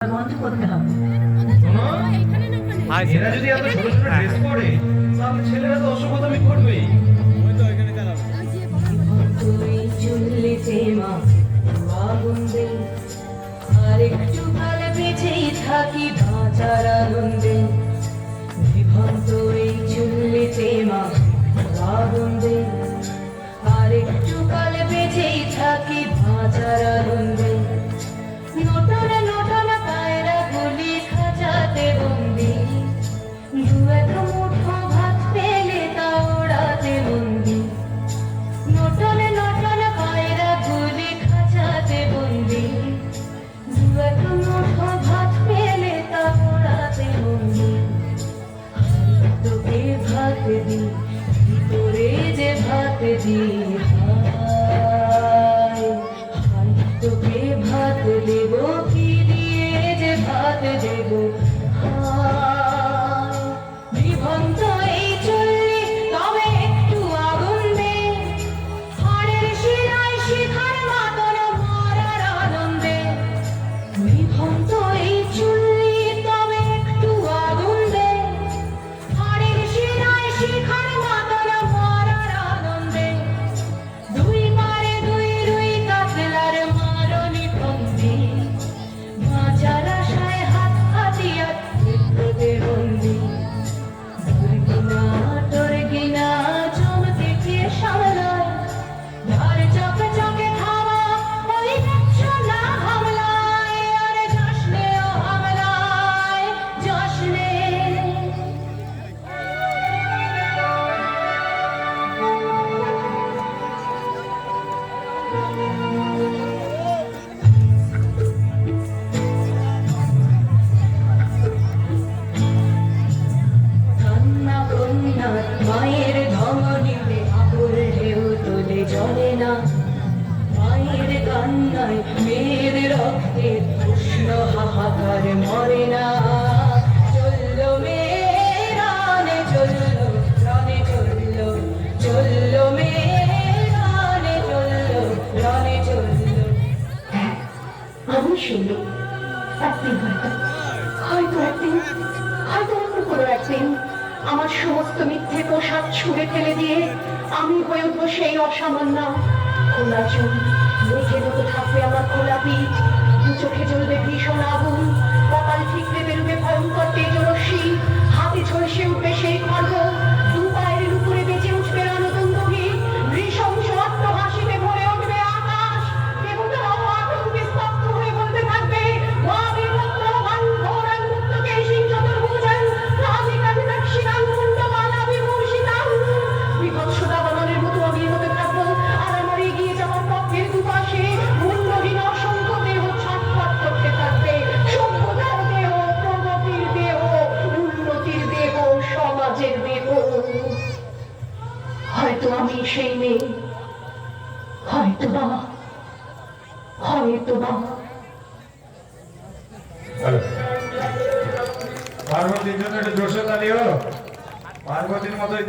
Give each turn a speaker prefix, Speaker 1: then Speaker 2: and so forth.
Speaker 1: বন্ধ করতে হবে।
Speaker 2: শোনো, এরা যদি এত ছোট ছোট ড্রেস পরে তাহলে ছেলেরা তো অসভ্যতামি করবেই।
Speaker 1: তুই চুল্লিতে মা আগুন দে, আর একটু কাল বেঁচেই থাকি বাঁচার আনন্দে। বিভক্ত এই চুল্লিতে মা আগুন দে, আর একটু কাল বেঁচেই থাকি বাঁচার আনন্দে। নটনা নটনা পায়রা গুলি খাঁচাতে বন্দি, দু এক মুঠো ভাত পেলে তা ওড়াতে বন্দি। নটনে নটনে পায়রা গুলি খাঁচাতে বন্দি, দু এক মুঠো ভাত পেলে তা ওড়াতে বন্দি। তোকে ভাত দি, ভিতরে যে ভাত দি, তোকে ভাত দেব কি দিয়ে যে ভাত দেব। বিভক্ত এই চুল্লি তবে একটু আগুন দে, হাড়ের শিরায় শিখার মাতন মারার আনন্দে। বিভক্ত এই চুল্লি তবে একটু আগুন দে, হাড়ের শিরায় শিখার মাতন মারার আনন্দে। দুই পারে দুই রুই কাতলার মারনি ফন্দি, বাঁচার আশায় হাত হাতিয়ার বিদ্যুতে বন্দি। তোর গিনা চমকে কে সামলায়, ধার চকে চকে খাওয়া ওই দেখছো না হামলায়। আরে জশ্নে ও হামলায় জশ্নে। কান্না কন্যা মায়ের ধমনীতে আকুল ঢেউ তোলে জলে না। মায়ের কান্নায় মেয়ের রক্তে উষ্ণ হাহাকার মরে না। চললো মেয়ে রানে চললো, রানে চললো, চললো মেয়ে রানে চললো, রানে চললো। আমি শুনি একদিন হয়তো অন্য কোনো একদিন আমার সমস্ত মিথ্যে পোশাক ছুঁড়ে ফেলে দিয়ে আমি হয়ে উঠবো সেই অসামান্য। খোলা চুল, মেঘের মতো থাকবে আমার খোলা পিঠ, দু চোখে জ্বলবে ভীষণ আগুন, কপাল ঠিকরে বেরোবে ভয়ঙ্কর তেজরশ্মি, হাতে ঝলসে উঠবে সেই খর্গ, দু পায়ের উপরে বেঁচে উঠবে রণতুঙ্গী, নৃশংস আত্মহাসিতে ভরে উঠবে আকাশ। দেবতারাও আতঙ্কে স্তব্ধ হয়ে বলতে থাকবে, মা বিভক্ত বান ঘোরান মুক্তকে সিং চতুর্ভুজান রাজিকান দক্ষিণান মুন্ডমালা বিভূষিতান। বিভৎসতা বানানের মতো আমি হতে থাকবো, আর আমার এগিয়ে যাওয়ার পথের দুপাশে মূল্যহীন অসংখ্য দেহ ছটফট করতে থাকবে। সভ্যতার দেহ, প্রগতির দেহ, উন্নতির দেহ, সমাজের দেহ। হয়তো আমি সেই মেয়ে, হয়তোবা
Speaker 2: পার্বতীর জন্য একটু জোরসে তালিও। পার্বতীর মতোই